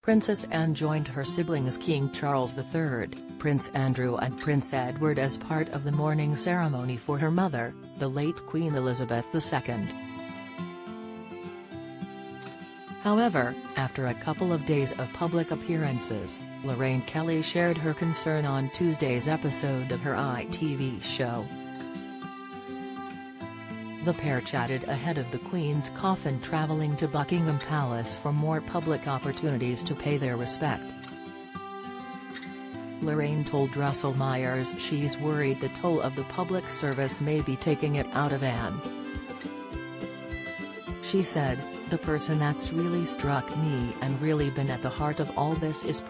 Princess Anne joined her siblings King Charles III, Prince Andrew and Prince Edward as part of the mourning ceremony for her mother, the late Queen Elizabeth II. However, after a couple of days of public appearances, Lorraine Kelly shared her concern on Tuesday's episode of her ITV show. The pair chatted ahead of the Queen's coffin travelling to Buckingham Palace for more public opportunities to pay their respect. Lorraine told Russell Myers she's worried the toll of the public service may be taking it out of Anne. She said, "The person that's really struck me and really been at the heart of all this is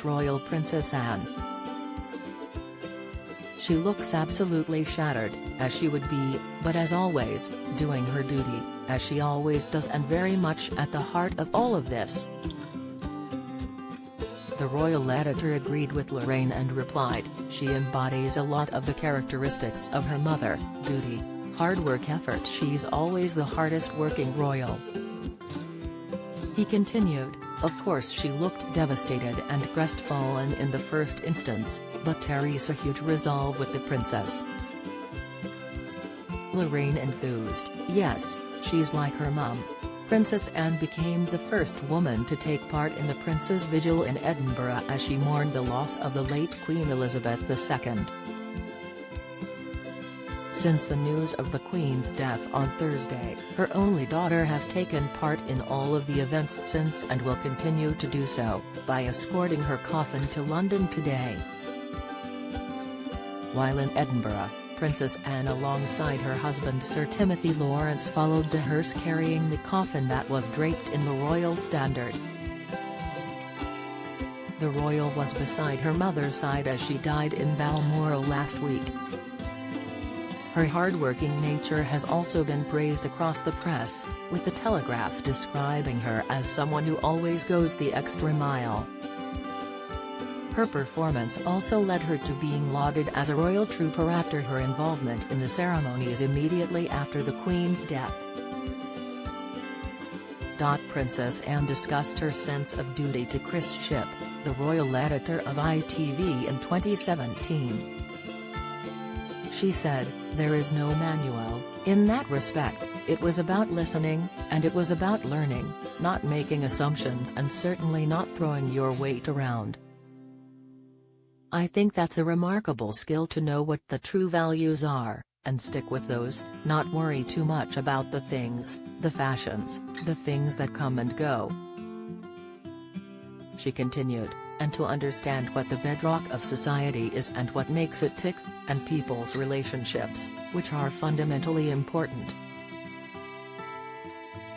Royal Princess Anne. She looks absolutely shattered, as she would be, but as always, doing her duty, as she always does, and very much at the heart of all of this." The royal editor agreed with Lorraine and replied, "She embodies a lot of the characteristics of her mother: duty, hard work, effort. She's always the hardest working royal." He continued, "Of course she looked devastated and crestfallen in the first instance, but there's a huge resolve with the princess." Lorraine enthused, "Yes, she's like her mum." Princess Anne became the first woman to take part in the Prince's Vigil in Edinburgh as she mourned the loss of the late Queen Elizabeth II. Since the news of the Queen's death on Thursday, her only daughter has taken part in all of the events since and will continue to do so, by escorting her coffin to London today. While in Edinburgh, Princess Anne alongside her husband Sir Timothy Lawrence followed the hearse carrying the coffin that was draped in the royal standard. The royal was beside her mother's side as she died in Balmoral last week. Her hard-working nature has also been praised across the press, with The Telegraph describing her as someone who always goes the extra mile. Her performance also led her to being lauded as a royal trooper after her involvement in the ceremonies immediately after the Queen's death. Princess Anne discussed her sense of duty to Chris Shipp, the royal editor of ITV, in 2017. She said, "There is no manual, in that respect. It was about listening, and it was about learning, not making assumptions and certainly not throwing your weight around. I think that's a remarkable skill to know what the true values are, and stick with those, not worry too much about the things, the fashions, the things that come and go." She continued, "And to understand what the bedrock of society is and what makes it tick, and people's relationships, which are fundamentally important."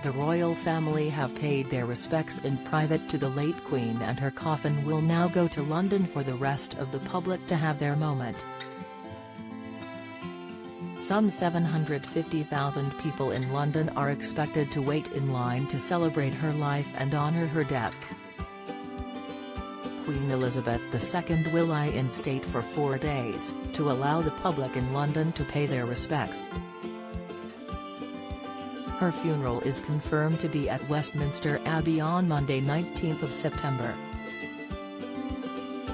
The royal family have paid their respects in private to the late Queen, and her coffin will now go to London for the rest of the public to have their moment. Some 750,000 people in London are expected to wait in line to celebrate her life and honour her death. Queen Elizabeth II will lie in state for 4 days, to allow the public in London to pay their respects. Her funeral is confirmed to be at Westminster Abbey on Monday, 19th of September.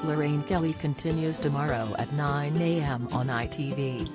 Lorraine Kelly continues tomorrow at 9 a.m. on ITV.